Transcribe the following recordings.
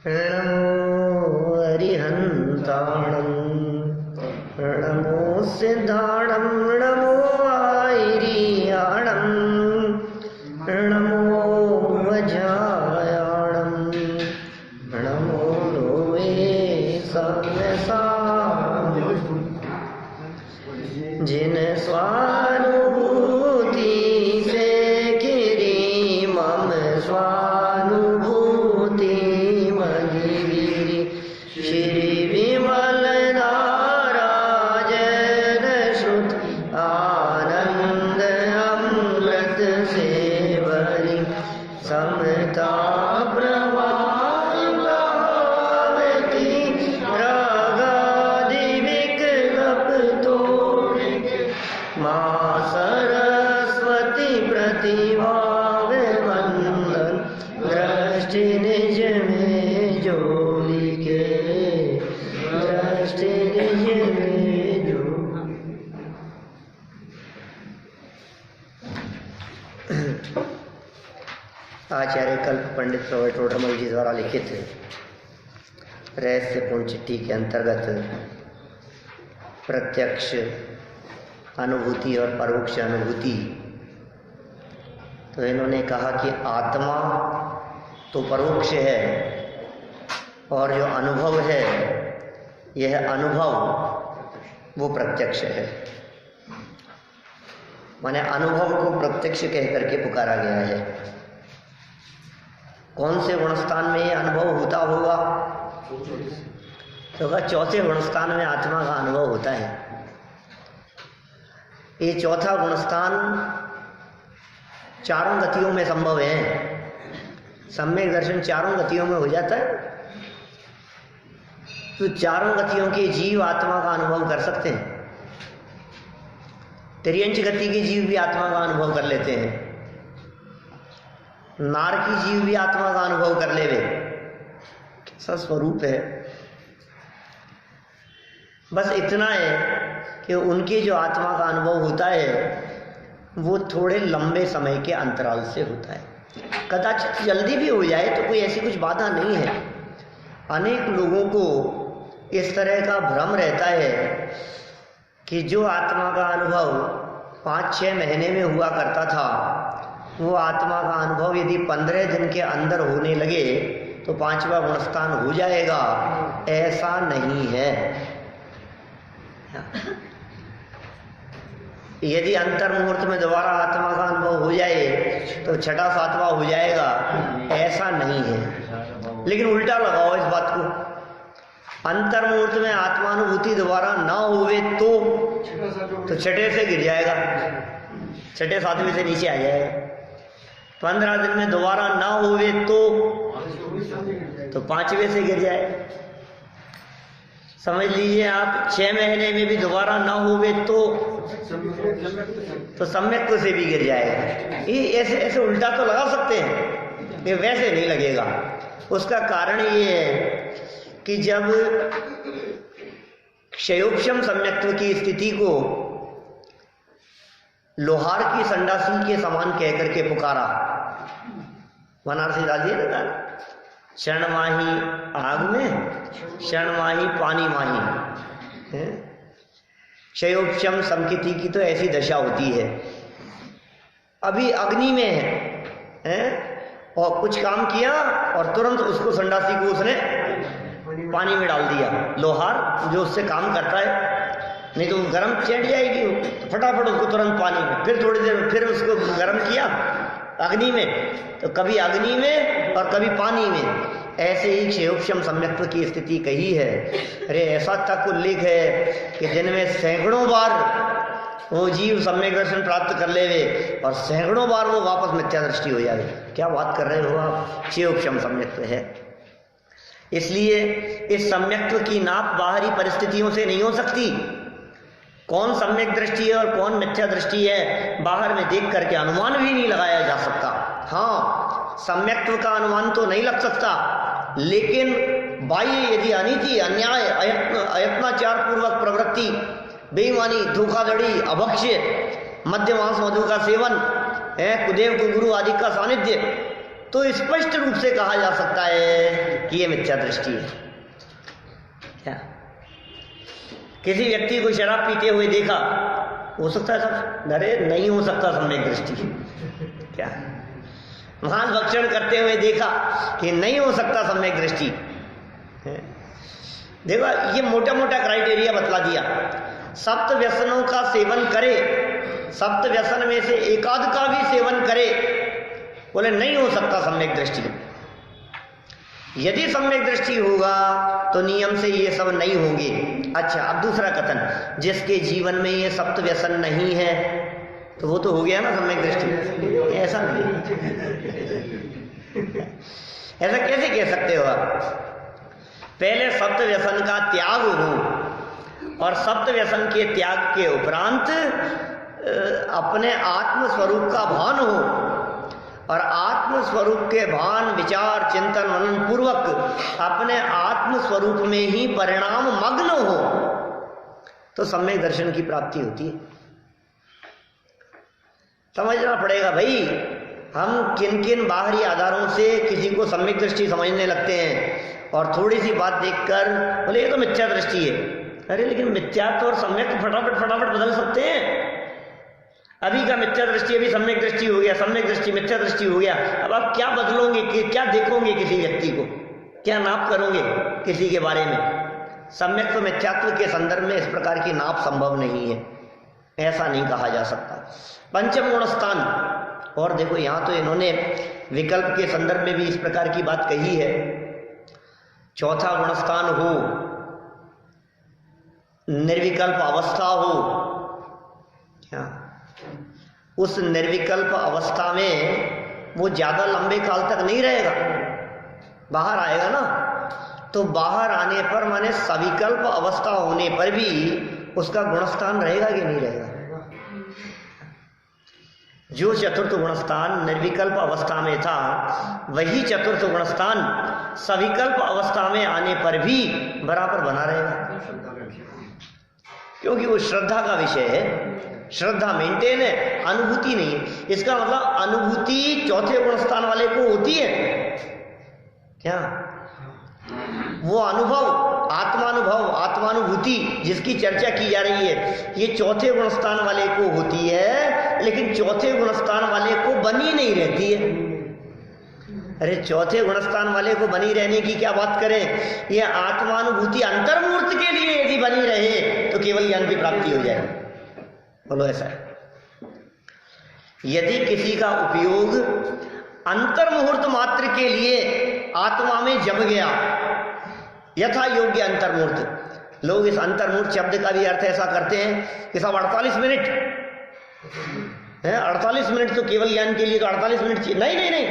प्रणमो हरिहन्ताणं प्रणमो सिद्धाणं प्रणमो आयर्याणं प्रणमो वज्रायाणं प्रणमो Lowe सव्यसाम् जिन स्वानुभूति से गिरी मम स्वानुभूति मगिरी श्री विमल नारायण श्रुत आनंद अमृत से भरी समता प्रभावती रागादिविक तो माँ सरस्वती प्रतिभा वंदन दृष्टि निज में जो लिखे दृष्टि निज में जो। आचार्य कल्प पंडित प्रवर टोडरमल जी द्वारा लिखित रहस्यपूर्ण चिट्ठी के अंतर्गत प्रत्यक्ष अनुभूति और परोक्ष अनुभूति। तो इन्होंने कहा कि आत्मा तो परोक्ष है और जो अनुभव है यह अनुभव वो प्रत्यक्ष है। माने अनुभव को प्रत्यक्ष कह करके पुकारा गया है। कौन से गुणस्थान में यह अनुभव होता होगा? तो कहा चौथे गुणस्थान में आत्मा का अनुभव होता है। ये चौथा गुणस्थान चारों गतियों में संभव है। सम्यक दर्शन चारों गतियों में हो जाता है, तो चारों गतियों के जीव आत्मा का अनुभव कर सकते हैं। त्रियंच गति के जीव भी आत्मा का अनुभव कर लेते हैं। नार की जीव भी आत्मा का अनुभव कर लेवे। कैसा स्वरूप है। बस इतना है कि उनके जो आत्मा का अनुभव होता है वो थोड़े लंबे समय के अंतराल से होता है। कदाचित जल्दी भी हो जाए तो कोई ऐसी कुछ बाधा नहीं है। अनेक लोगों को इस तरह का भ्रम रहता है कि जो आत्मा का अनुभव 5-6 महीने में हुआ करता था वो आत्मा का अनुभव यदि 15 दिन के अंदर होने लगे तो 5वां गुणस्थान हो जाएगा। ऐसा नहीं है। यदि अंतर मुहूर्त में दोबारा आत्मा का अनुभव हो जाए तो 6वां 7वां हो जाएगा, ऐसा नहीं है। लेकिन उल्टा लगाओ इस बात को, अंतर मुहूर्त में आत्मानुभूति दोबारा ना हुए तो 6ठे से गिर जाएगा, 6ठे 7वें से नीचे आ जाएगा। 15 दिन में दोबारा ना हुए तो 5वें से गिर जाएगा। समझ लीजिए आप 6 महीने में भी दोबारा ना हुए तो सम्यक से भी गिर जाएगा। ये ऐसे ऐसे उल्टा तो लगा सकते हैं, ये वैसे नहीं लगेगा। उसका कारण ये है कि जब क्षयोपशम सम्यक्त्व की स्थिति को लोहार की संडासी के समान कह करके पुकारा, बनारसी डालिए ना, क्षण माही आग में क्षण माही पानी माही। क्षयोपशम समकिति की तो ऐसी दशा होती है। अभी अग्नि में है और कुछ काम किया और तुरंत उसको संडासी को उसने पानी में डाल दिया। लोहार जो उससे काम करता है, नहीं तो गर्म चढ़ जाएगी, तो फटाफट उसको तुरंत पानी में, फिर थोड़ी देर में फिर उसको गर्म किया अग्नि में, तो कभी अग्नि में और कभी पानी में। ऐसे ही क्षयोपशम सम्यक्त्व की स्थिति कही है। अरे ऐसा तक उल्लेख है कि दिन में सैकड़ों बार वो जीव सम्यक दर्शन प्राप्त कर लेवे और सैकड़ों बार वो वापस मिथ्या दृष्टि हो जाए। क्या बात कर रहे हो आप? क्षयोपशम सम्यक्त्व है। इसलिए इस सम्यक्त्व की नाप बाहरी परिस्थितियों से नहीं हो सकती। कौन सम्यक दृष्टि है और कौन मिथ्या दृष्टि है बाहर में देख करके अनुमान भी नहीं लगाया जा सकता। हाँ, सम्यक्त्व का अनुमान तो नहीं लग सकता, लेकिन बाह्य यदि अनीति, अन्याय, अयत्नाचार पूर्वक प्रवृत्ति, बेईमानी, धोखाधड़ी, अभक्ष्य, मद्य मांस मधु का सेवन, कुदेव कुगुरु आदि का सानिध्य, तो स्पष्ट रूप से कहा जा सकता है कि यह मिथ्या दृष्टि है। क्या किसी व्यक्ति को शराब पीते हुए देखा, हो सकता है सब? अरे नहीं हो सकता सम्यक दृष्टि। क्या मांस भक्षण करते हुए देखा कि नहीं हो सकता सम्यक दृष्टि। देखो ये मोटा मोटा क्राइटेरिया बतला दिया। सप्त व्यसनों का सेवन करे, सप्त व्यसन में से एकाध का भी सेवन करे, बोले नहीं हो सकता सम्यक दृष्टि। यदि सम्यक दृष्टि होगा तो नियम से ये सब नहीं होंगे। अच्छा, अब दूसरा कथन, जिसके जीवन में ये सप्त व्यसन नहीं है तो वो तो हो गया ना सम्यक दृष्टि। ऐसा नहीं, ऐसा कैसे कह सकते हो आप? पहले सप्त व्यसन का त्याग हो और सप्त व्यसन के त्याग के उपरांत अपने आत्म स्वरूप का भान हो और आत्म स्वरूप के भान विचार चिंतन मनन पूर्वक अपने आत्म स्वरूप में ही परिणाम मग्न हो तो सम्यक दर्शन की प्राप्ति होती है। समझना पड़ेगा भाई, हम किन किन बाहरी आधारों से किसी को सम्यक दृष्टि समझने लगते हैं और थोड़ी सी बात देखकर बोले ये तो मिथ्या दृष्टि है। अरे लेकिन मिथ्यात्व और सम्यक फटाफट फटाफट बदल सकते हैं। अभी का मिथ्या दृष्टि अभी सम्यक दृष्टि हो गया, सम्यक दृष्टि मिथ्या दृष्टि हो गया। अब आप क्या बदलोगे, क्या देखोगे किसी व्यक्ति को, क्या नाप करोगे किसी के बारे में? सम्यक तो मिथ्यात्व के संदर्भ में इस प्रकार की नाप संभव नहीं है, ऐसा नहीं कहा जा सकता। पंचम गुण स्थान, और देखो यहां तो इन्होंने विकल्प के संदर्भ में भी इस प्रकार की बात कही है। चौथा गुण स्थान हो, निर्विकल्प अवस्था हो, क्या उस निर्विकल्प अवस्था में वो ज्यादा लंबे काल तक नहीं रहेगा, बाहर आएगा ना। तो बाहर आने पर माने सविकल्प अवस्था होने पर भी उसका गुणस्थान रहेगा कि नहीं रहेगा? जो चतुर्थ गुणस्थान निर्विकल्प अवस्था में था वही चतुर्थ गुणस्थान सविकल्प अवस्था में आने पर भी बराबर बना रहेगा, क्योंकि वो श्रद्धा का विषय है। श्रद्धा मेंटेन है, अनुभूति नहीं है। इसका मतलब अनुभूति चौथे गुणस्थान वाले को होती है क्या? वो अनुभव, आत्मानुभव, आत्मानुभूति जिसकी चर्चा की जा रही है, ये चौथे गुणस्थान वाले को होती है, लेकिन चौथे गुणस्थान वाले को बनी नहीं रहती है। अरे चौथे गुणस्थान वाले को बनी रहने की क्या बात करें, ये आत्मानुभूति अंतर्मूर्त के लिए यदि बनी रहे तो केवल ज्ञान की प्राप्ति हो जाए। बोलो ऐसा है। यदि किसी का उपयोग अंतर्मुहूर्त मात्र के लिए आत्मा में जम गया, यथा योग्य अंतर्मुहूर्त, लोग इस अंतर्मुहूर्त शब्द का भी अर्थ ऐसा करते हैं कि सब 48 मिनट है, 48 मिनट तो केवल ज्ञान के लिए तो 48 मिनट चाहिए। नहीं नहीं नहीं,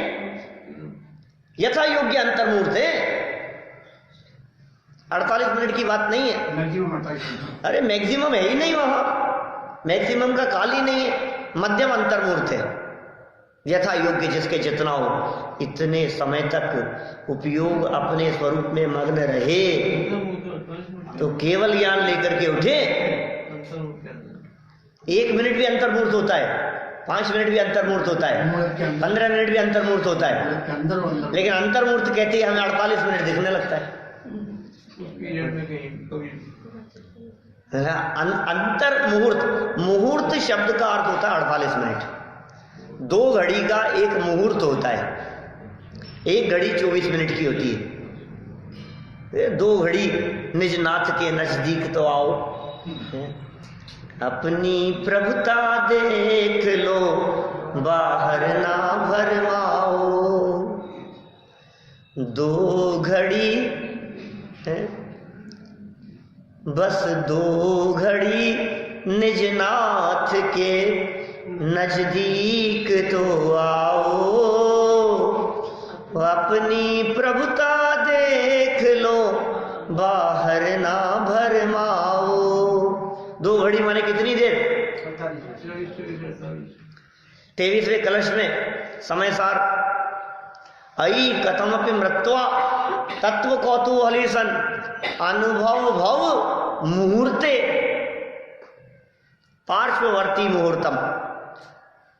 यथा योग्य अंतर्मुहूर्त है, 48 मिनट की बात नहीं है। अरे मैक्सिमम है ही नहीं, वहां मैक्सिमम का काल ही नहीं है, मध्यम अंतर्मुहूर्त है। यथा योग्य जिसके जितना हो, इतने समय तक उपयोग अपने स्वरूप में मग्न रहे तो केवल ज्ञान लेकर के उठे। 1 मिनट भी अंतर्मुहूर्त होता है, 5 मिनट भी अंतर्मुहूर्त होता है, 15 मिनट भी अंतर्मुहूर्त होता है, लेकिन अंतर्मुहूर्त कहते हैं हमें 48 मिनट दिखने लगता है। अंतर्मुहूर्त, मुहूर्त शब्द का अर्थ होता है 48 मिनट। 2 घड़ी का एक मुहूर्त होता है, 1 घड़ी 24 मिनट की होती है। 2 घड़ी निज नाथ के नजदीक तो आओ, अपनी प्रभुता देख लो, बाहर ना भरमाओ। 2 घड़ी है, बस 2 घड़ी निज नाथ के नजदीक तो आओ, अपनी प्रभुता देख लो, बाहर ना भरमाओ। 2 घड़ी माने कितनी देर? 23वें कलश में समय सार, अई कथमपि मृत्वा तत्व कौतूहली सन अनुभव भव मुहूर्ते पार्श्ववर्ती मुहूर्तम।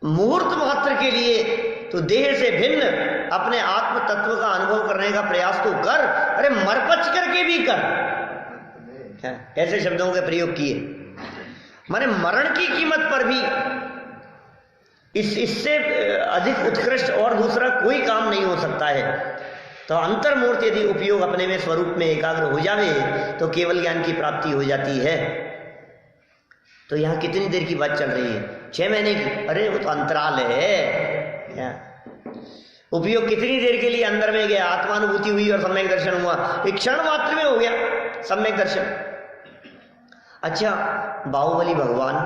मुहूर्त मात्र के लिए तो देह से भिन्न अपने आत्म तत्व का अनुभव करने का प्रयास तो कर, अरे मरपच करके भी कर। ऐसे शब्दों के प्रयोग किए, माने मरण की कीमत पर भी इससे अधिक उत्कृष्ट और दूसरा कोई काम नहीं हो सकता है। तो अंतर्मूर्त यदि उपयोग अपने में स्वरूप में एकाग्र हो जावे तो केवल ज्ञान की प्राप्ति हो जाती है। तो यहाँ कितनी देर की बात चल रही है? 6 महीने की। अरे वो तो अंतराल है। उपयोग कितनी देर के लिए अंदर में गया, आत्मानुभूति हुई और सम्यक दर्शन हुआ, एक क्षण मात्र में हो गया सम्यक दर्शन। अच्छा, बाहुबली भगवान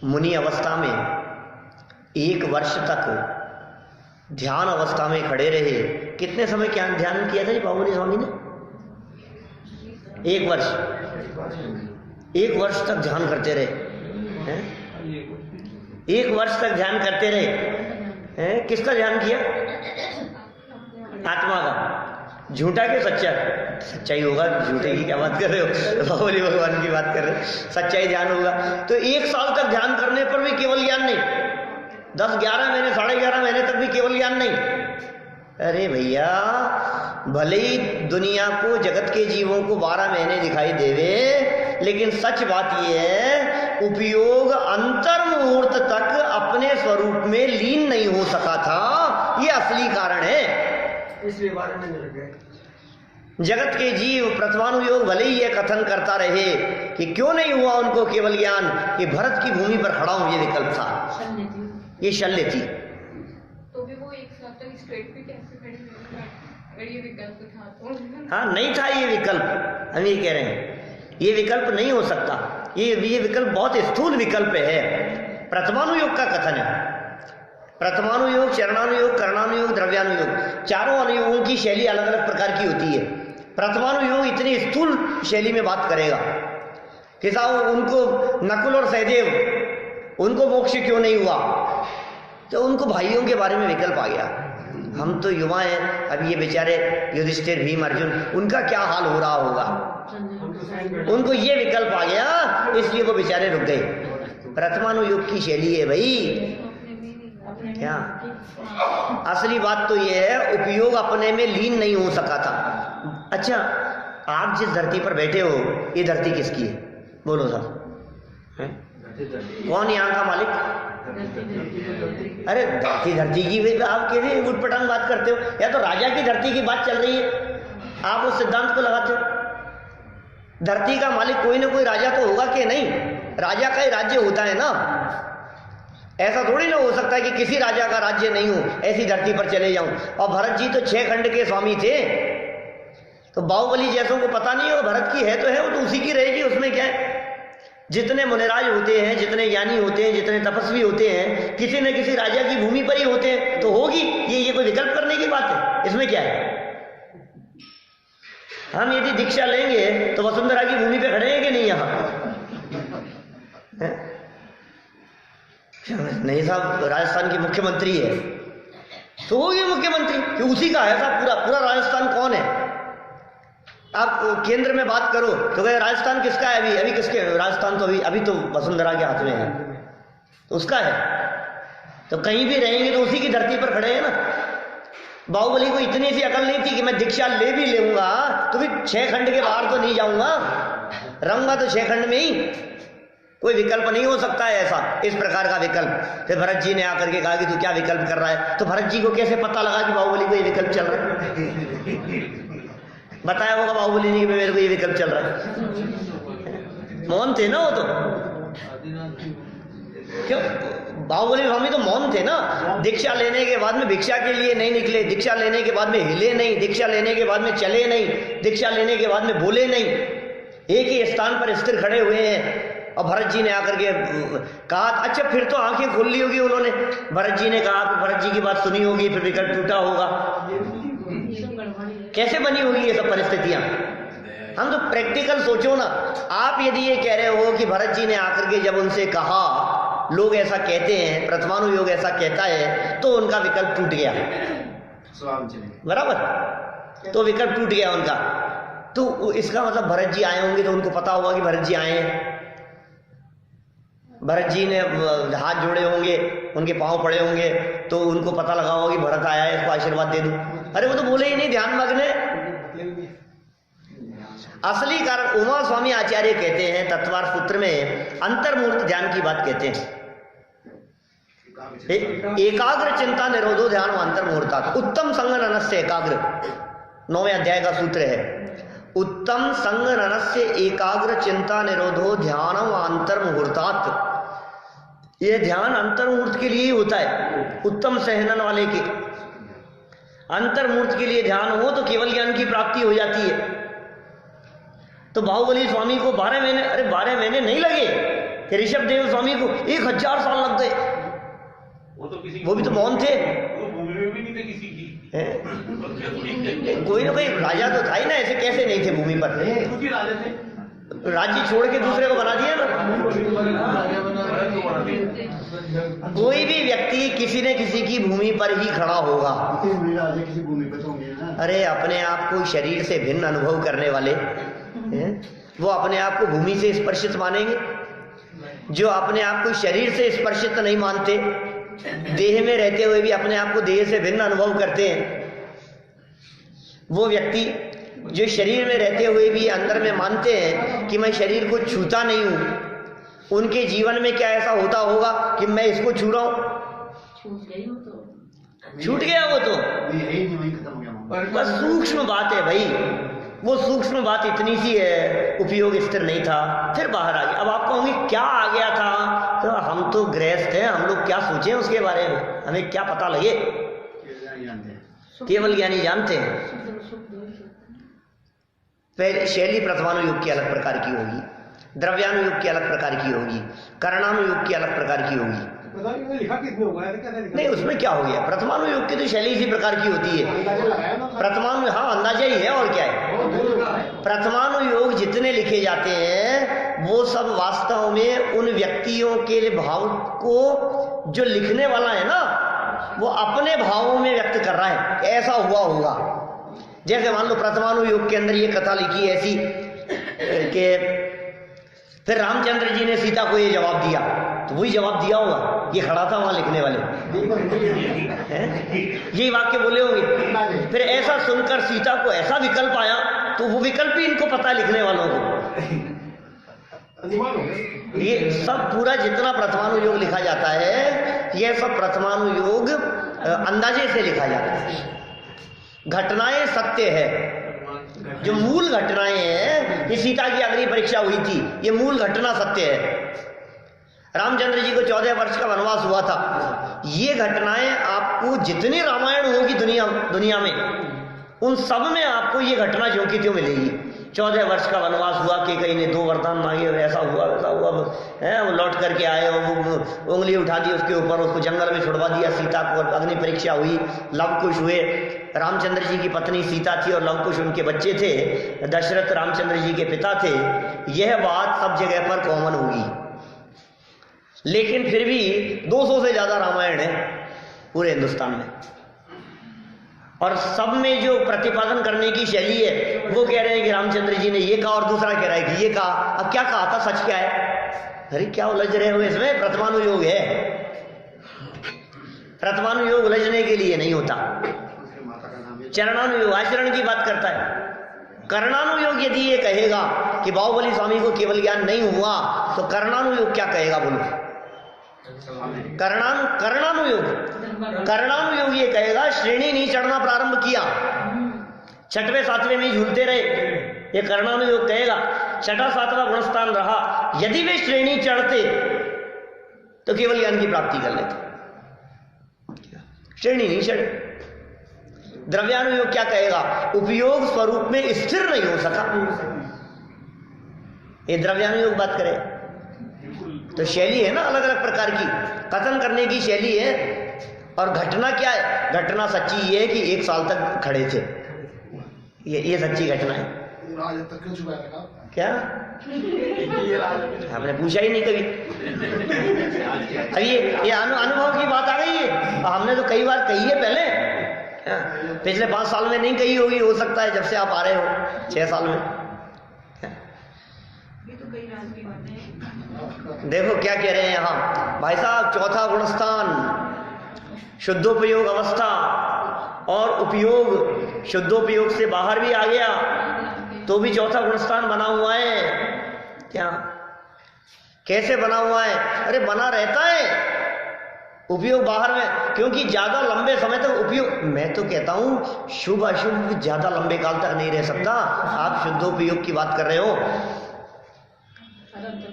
मुनि अवस्था में 1 वर्ष तक ध्यान अवस्था में खड़े रहे। कितने समय क्या ध्यान किया था जी बाहुबली स्वामी ने? 1 वर्ष। 1 वर्ष तक ध्यान करते रहे हैं? 1 वर्ष तक ध्यान करते रहे हैं? किसका ध्यान किया? आत्मा का। झूठा के सच्चा? सच्चाई होगा, झूठे की क्या बात कर रहे हो? बाहुबली भगवान की बात कर रहे हो, सच्चाई ध्यान होगा। तो 1 साल तक ध्यान करने पर भी केवल ज्ञान नहीं, 10-11 महीने 11.5 महीने तक भी केवल ज्ञान नहीं। अरे भैया, भले ही दुनिया को, जगत के जीवों को 12 महीने दिखाई देवे, लेकिन सच बात यह है उपयोग अंतर्मुहूर्त तक अपने स्वरूप में लीन नहीं हो सका था। ये असली कारण है। इसलिए बारे में नहीं लगे। जगत के जीव प्रथमानुयोग भले ही यह कथन करता रहे कि क्यों नहीं हुआ उनको केवल ज्ञान, कि भरत की भूमि पर खड़ा हूं, ये विकल्प था, ये शल्य थी। तो भी वो 1 साल तक स्ट्रेट पे कैसे खड़ी रही? ये विकल्प था तो? हाँ, नहीं था ये विकल्प। हम ये कह रहे हैं ये विकल्प नहीं हो सकता। ये विकल्प बहुत स्थूल विकल्प है। प्रथमानुयोग का कथन है। प्रथमानुयोग, चरणानुयोग, करणानुयोग, द्रव्यानुयोग, चारों अनुयोगों की शैली अलग अलग प्रकार की होती है। प्रथमानुयोग इतनी स्थूल शैली में बात करेगा कि साहब उनको नकुल और सहदेव, उनको मोक्ष क्यों नहीं हुआ? तो उनको भाइयों के बारे में विकल्प आ गया। हम तो युवा हैं, अब ये बेचारे युधिष्ठिर, भीम, अर्जुन, उनका क्या हाल हो रहा होगा? उनको ये विकल्प आ गया, इसलिए वो बेचारे रुक गए। प्रथमानुयोग की शैली है भाई। क्या असली बात तो ये है, उपयोग अपने में लीन नहीं हो सका था। अच्छा, आप जिस धरती पर बैठे हो, ये धरती किसकी है? बोलो साहब, कौन यहाँ का मालिक? अरे धरती की भी आप कैसे उटपटांग बात करते हो? या तो राजा की धरती की बात चल रही है, आप उस सिद्धांत को लगाते हो। धरती का मालिक कोई ना कोई राजा तो होगा कि नहीं? राजा का ही राज्य होता है ना। ऐसा थोड़ी ना हो सकता है कि किसी राजा का राज्य नहीं हो, ऐसी धरती पर चले जाऊं। और भरत जी तो 6 खंड के स्वामी थे, तो बाहुबली जैसों को पता नहीं हो भरत की है तो है, वो तो उसी की रहेगी, उसमें क्या है? जितने मुनिराज होते हैं, जितने ज्ञानी होते हैं, जितने तपस्वी होते हैं, किसी न किसी राजा की भूमि पर ही होते हैं, तो होगी। ये कोई विकल्प करने की बात है? इसमें क्या है? हम यदि दीक्षा लेंगे तो वसुंधरा की भूमि पे खड़े हैं कि नहीं? यहाँ नहीं साहब, राजस्थान की मुख्यमंत्री है तो वो ये मुख्यमंत्री कि उसी का है साहब। पूरा राजस्थान कौन है? आप केंद्र में बात करो तो कहे राजस्थान किसका है? अभी किसके? राजस्थान तो अभी तो वसुंधरा के हाथ में है, तो उसका है। तो कहीं भी रहेंगे तो उसी की धरती पर खड़े हैं ना। बाहुबली को इतनी सी अकल नहीं थी कि मैं दीक्षा ले भी लूंगा तो भी 6 खंड के बाहर तो नहीं जाऊंगा, रहूंगा तो 6 खंड में ही। कोई विकल्प नहीं हो सकता है ऐसा, इस प्रकार का विकल्प। फिर भरत जी ने आकर के कहा कि तू क्या विकल्प कर रहा है? तो भरत जी को कैसे पता लगा कि बाहुबली को ये विकल्प चल रहा है? बताया होगा बाहुबली ने कि मेरे को ये विकल्प चल रहा है। मौन थे ना वो तो। क्यों? बाहुबली स्वामी तो मौन थे ना। दीक्षा लेने के बाद में भिक्षा के लिए नहीं निकले, दीक्षा लेने के बाद में हिले नहीं, दीक्षा लेने के बाद में चले नहीं, दीक्षा लेने के बाद में बोले नहीं, एक ही स्थान पर स्थिर खड़े हुए हैं। और भरत जी ने आकर के कहा, अच्छा फिर तो आंखें खोल ली होगी उन्होंने। भरत जी ने कहा, भरत जी की बात सुनी होगी, फिर विकल्प टूटा होगा। कैसे बनी होगी ये सब परिस्थितियां? हम तो प्रैक्टिकल सोचो ना। आप यदि ये कह रहे हो कि भरत जी ने आकर के जब उनसे कहा, लोग ऐसा कहते हैं, प्रथमानुयोग ऐसा कहता है, तो उनका विकल्प टूट गया, बराबर? तो विकल्प टूट गया उनका। तो इसका मतलब भरत जी आए होंगे तो उनको पता होगा कि भरत जी आए हैं। भरत जी ने हाथ जोड़े होंगे, उनके पांव पड़े होंगे, तो उनको पता लगा होगा कि भरत आया है, इसको आशीर्वाद दे दूं। अरे वो तो बोले ही नहीं, ध्यान मग्न है। असली कारण उमा स्वामी आचार्य कहते हैं तत्वार सूत्र में, अंतर्मूर्त ध्यान की बात कहते हैं। एकाग्र चिंता निरोधो ध्यान अंतर्मुहूर्तात्, उत्तम संग ननस्य एकाग्र, 9वें अध्याय का सूत्र है। उत्तम संग ननस्य एकाग्र चिंता निरोधो ध्यान अंतर्मुहूर्तात्। यह ध्यान अंतर्मुहूर्त के लिए ही होता है। उत्तम सहनन वाले के अंतर्मुहूर्त के लिए ध्यान हो तो केवल ज्ञान की प्राप्ति हो जाती है। तो बाहुबली स्वामी को 12 महीने, अरे 12 महीने नहीं लगे, ऋषभ देव स्वामी को 1000 साल लग गए। वो भी तो मौन थे, भूमि में भी नहीं थे किसी की। कोई ना कोई राजा तो था ही ना, ऐसे कैसे नहीं थे भूमि पर? खुद ही राजा थे, राज्य छोड़ के दूसरे को बना दिया ना। कोई भी व्यक्ति किसी न किसी की भूमि पर ही खड़ा होगा। किसी भूमि पर तो होंगे ना। अरे अपने आप को शरीर से भिन्न अनुभव करने वाले हैं, वो अपने आप को भूमि से स्पर्शित मानेंगे। जो अपने आप को शरीर से स्पर्शित नहीं मानते, देह में रहते हुए भी अपने आप को देह से भिन्न अनुभव करते हैं, वो व्यक्ति जो शरीर में रहते हुए भी अंदर में मानते हैं कि मैं शरीर को छूता नहीं हूं, उनके जीवन में क्या ऐसा होता होगा कि मैं इसको छू रहा हूं? छूट गया वो तो बस सूक्ष्म बात है भाई। वो सूक्ष्म बात इतनी सी है, उपयोग स्थिर नहीं था, फिर बाहर आ गया। अब आप कहोगे क्या आ गया था? तो हम तो गृहस्थ हैं, हम लोग क्या सोचें उसके बारे में, हमें क्या पता लगे? केवल ज्ञानी जानते हैं। पहले शैली प्रथमानुयोग की अलग प्रकार की होगी, द्रव्यानुयोग की अलग प्रकार की होगी, करणानुयोग की अलग प्रकार की होगी। लिखा किसने होगा? नहीं, उसमें क्या हो गया? प्रथमानुयोग की तो शैली इसी प्रकार की होती है। प्रथमानु, हाँ अंदाजा ही है, और क्या है। प्रथमानुयोग जितने लिखे जाते हैं वो सब वास्तव में उन व्यक्तियों के भाव को जो लिखने वाला है ना, वो अपने भावों में व्यक्त कर रहा है, ऐसा हुआ होगा। जैसे मान लो प्रथमानुयोग के अंदर ये कथा लिखी ऐसी कि फिर रामचंद्र जी ने सीता को ये जवाब दिया, तो वही जवाब दिया होगा, ये खड़ा था वहां लिखने वाले, यही वाक्य बोले होंगे। फिर ऐसा सुनकर सीता को ऐसा विकल्प आया, तो वो विकल्प ही इनको पता लिखने वालों को। ये सब पूरा जितना प्रथमानुयोग लिखा जाता है, ये सब प्रथमानुयोग अंदाजे से लिखा जाता है। घटनाएं सत्य है, जो मूल घटनाएं हैं, ये सीता की अग्नि परीक्षा हुई थी, ये मूल घटना सत्य है। रामचंद्र जी को 14 वर्ष का वनवास हुआ था, ये घटनाएं आपको जितनी रामायण होगी दुनिया में, उन सब में आपको ये घटना ज्यों की त्यों मिलेगी। 14 वर्ष का वनवास हुआ कि कहीं ने 2 वरदान मांगे, ऐसा हुआ वैसा हुआ है, वो लौट करके आए, वो उंगली उठा दी उसके ऊपर, उसको जंगल में छुड़वा दिया सीता को, अग्नि परीक्षा हुई, लवकुश हुए। रामचंद्र जी की पत्नी सीता थी और लवकुश उनके बच्चे थे, दशरथ रामचंद्र जी के पिता थे। यह बात सब जगह पर कॉमन होगी, लेकिन फिर भी 200 से ज्यादा रामायण है पूरे हिंदुस्तान में, और सब में जो प्रतिपादन करने की शैली है, वो कह रहे हैं कि रामचंद्र जी ने ये कहा और दूसरा कह रहा है कि ये कहा। अब क्या कहा था, सच क्या है? अरे क्या उलझ रहे हो इसमें? प्रथमानुयोग है, प्रथमानुयोग उलझने के लिए नहीं होता। चरणानुयोग आचरण की बात करता है। करणानुयोग यदि ये कहेगा कि बाहुबली स्वामी को केवल ज्ञान नहीं हुआ, तो करणानुयोग क्या कहेगा बोलो? करणानुयोग ये कहेगा श्रेणी नहीं चढ़ना प्रारंभ किया, 6वें 7वें में झूलते रहे, ये करणानुयोग कहेगा। 6वां 7वां गुणस्थान रहा, यदि वे श्रेणी चढ़ते तो केवल ज्ञान की प्राप्ति कर लेते, श्रेणी नहीं चढ़े। द्रव्यानुयोग क्या कहेगा? उपयोग स्वरूप में स्थिर नहीं हो सका, ये द्रव्यानुयोग बात करे। तो शैली है ना अलग अलग प्रकार की, कथन करने की शैली है। और घटना क्या है? घटना सच्ची ये है कि 1 साल तक खड़े थे, ये सच्ची घटना है। क्या आपने पूछा ही नहीं कभी? अब ये अनुभव की बात आ गई है, हमने तो कई बार कही है पहले, पिछले 5 साल में नहीं कही होगी, हो सकता है जब से आप आ रहे हो 6 साल में। देखो क्या कह रहे हैं यहाँ भाई साहब, चौथा गुणस्थान शुद्धोपयोग अवस्था, और उपयोग शुद्धोपयोग से बाहर भी आ गया तो भी चौथा गुणस्थान बना हुआ है। क्या कैसे बना हुआ है? अरे बना रहता है उपयोग बाहर में, क्योंकि ज्यादा लंबे समय तक उपयोग, मैं तो कहता हूं शुभ अशुभ ज्यादा लंबे काल तक नहीं रह सकता। आप शुद्धोपयोग की बात कर रहे हो,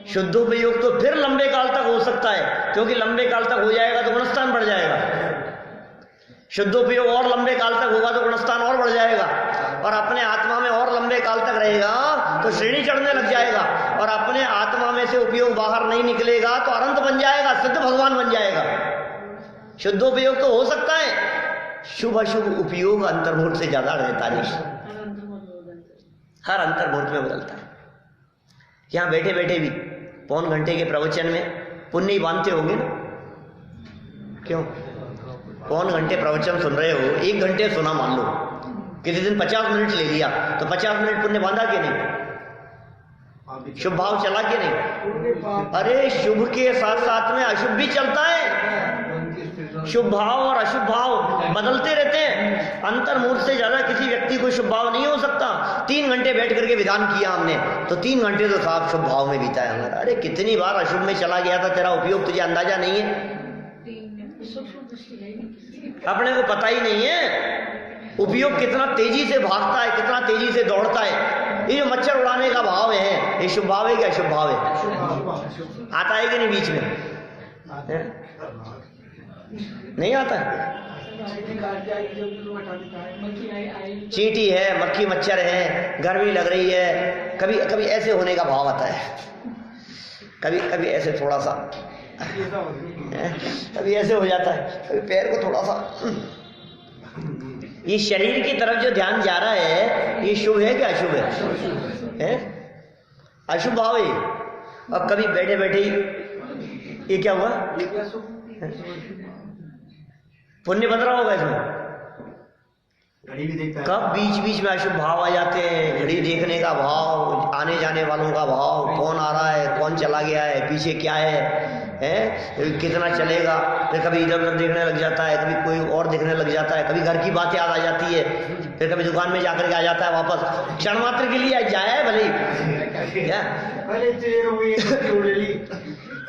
शुद्धोपयोग तो फिर लंबे काल तक हो सकता है, क्योंकि लंबे काल तक हो जाएगा तो गुणस्थान बढ़ जाएगा। शुद्धोपयोग और लंबे काल तक होगा तो गुणस्थान और बढ़ जाएगा, और अपने आत्मा में और लंबे काल तक रहेगा तो श्रेणी चढ़ने लग जाएगा, और अपने आत्मा में से उपयोग बाहर नहीं निकलेगा तो अनंत बन जाएगा, सिद्ध भगवान बन जाएगा। शुद्धोपयोग तो हो सकता है, शुभ अशुभ उपयोग अंतर्मुहूर्त से ज्यादा रहता नहीं, हर अंतर्मुहूर्त में बदलता है। यहाँ बैठे बैठे भी पौन घंटे के प्रवचन में पुण्य ही बांधते होंगे ना? क्यों? पौन घंटे प्रवचन सुन रहे हो, 1 घंटे सुना मान लो, किसी दिन 50 मिनट ले लिया तो 50 मिनट पुण्य बांधा कि नहीं? शुभ भाव चला कि नहीं? अरे शुभ के साथ साथ में अशुभ भी चलता है, शुभ भाव और अशुभ भाव बदलते रहते हैं। अंतर्मुहूर्त से ज्यादा किसी व्यक्ति को शुभ भाव नहीं हो सकता। 3 घंटे बैठ करके विधान किया हमने तो 3 घंटे तो साफ शुभ भाव में बीता है हमारा। अरे कितनी बार अशुभ में चला गया था, तेरा उपयोग तुझे अंदाजा नहीं है, अपने को पता ही नहीं है उपयोग कितना तेजी से भागता है, कितना तेजी से दौड़ता है। ये जो मच्छर उड़ाने का भाव है, ये शुभ भाव है क्या अशुभ भाव है? आता है कि नहीं बीच में? नहीं आता। चींटी है, मक्खी मच्छर है, गर्मी लग रही है, कभी कभी ऐसे होने का भाव आता है, कभी कभी ऐसे थोड़ा सा, कभी ऐसे हो जाता है, कभी पैर को थोड़ा सा। ये शरीर की तरफ जो ध्यान जा रहा है, ये शुभ है क्या अशुभ है? अशुभ भाव है। अब कभी बैठे बैठे ही ये क्या हुआ, पुण्य बन रहा होगा इसमें। घड़ी भी देखता है, कब बीच बीच में अशुभ भाव आ जाते हैं, घड़ी देखने का भाव, आने जाने वालों का भाव, कौन आ रहा है, कौन चला गया है, पीछे क्या है, कितना चलेगा। फिर कभी इधर उधर देखने लग जाता है, कभी कोई और देखने लग जाता है, कभी घर की बात याद आ जाती है, फिर कभी दुकान में जाकर के आ जाता है वापस, क्षण मात्र के लिए जाया है भले ही, क्या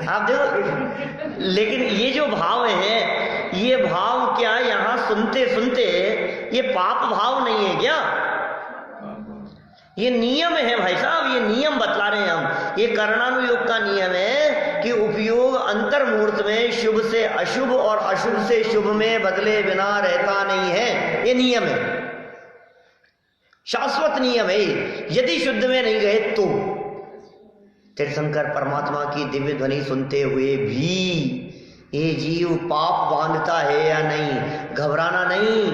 आप देखो। लेकिन ये जो भाव है, ये भाव क्या यहाँ सुनते सुनते ये पाप भाव नहीं है क्या? ये नियम है भाई साहब, ये नियम बतला रहे हैं हम। ये कर्णानुयोग का नियम है कि उपयोग अंतर्मुहूर्त में शुभ से अशुभ और अशुभ से शुभ में बदले बिना रहता नहीं है। ये नियम है, शाश्वत नियम है। यदि शुद्ध में नहीं गए तो तीर्थंकर परमात्मा की दिव्य ध्वनि सुनते हुए भी ये जीव पाप बांधता है या नहीं, घबराना नहीं।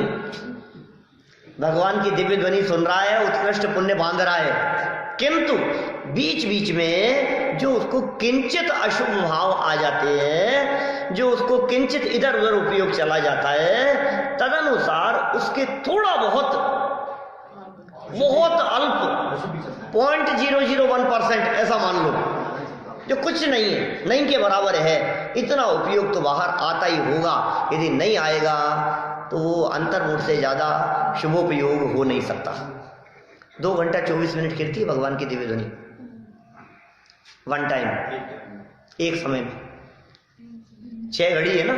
भगवान की दिव्य ध्वनि सुन रहा है, उत्कृष्ट पुण्य बांध रहा है, किंतु बीच बीच में जो उसको किंचित अशुभ भाव आ जाते हैं, जो उसको किंचित इधर उधर उपयोग चला जाता है, तदनुसार उसके थोड़ा बहुत अल्प 0.001% ऐसा मान लो, जो कुछ नहीं है, नहीं के बराबर है, इतना उपयोग तो बाहर आता ही होगा। यदि नहीं आएगा तो वो अंतर्मुहूर्त से ज्यादा शुभोपयोग हो नहीं सकता। 2 घंटा 24 मिनट कीर्ति है भगवान की दिव्य ध्वनि, वन टाइम, एक समय में 6 घड़ी है ना,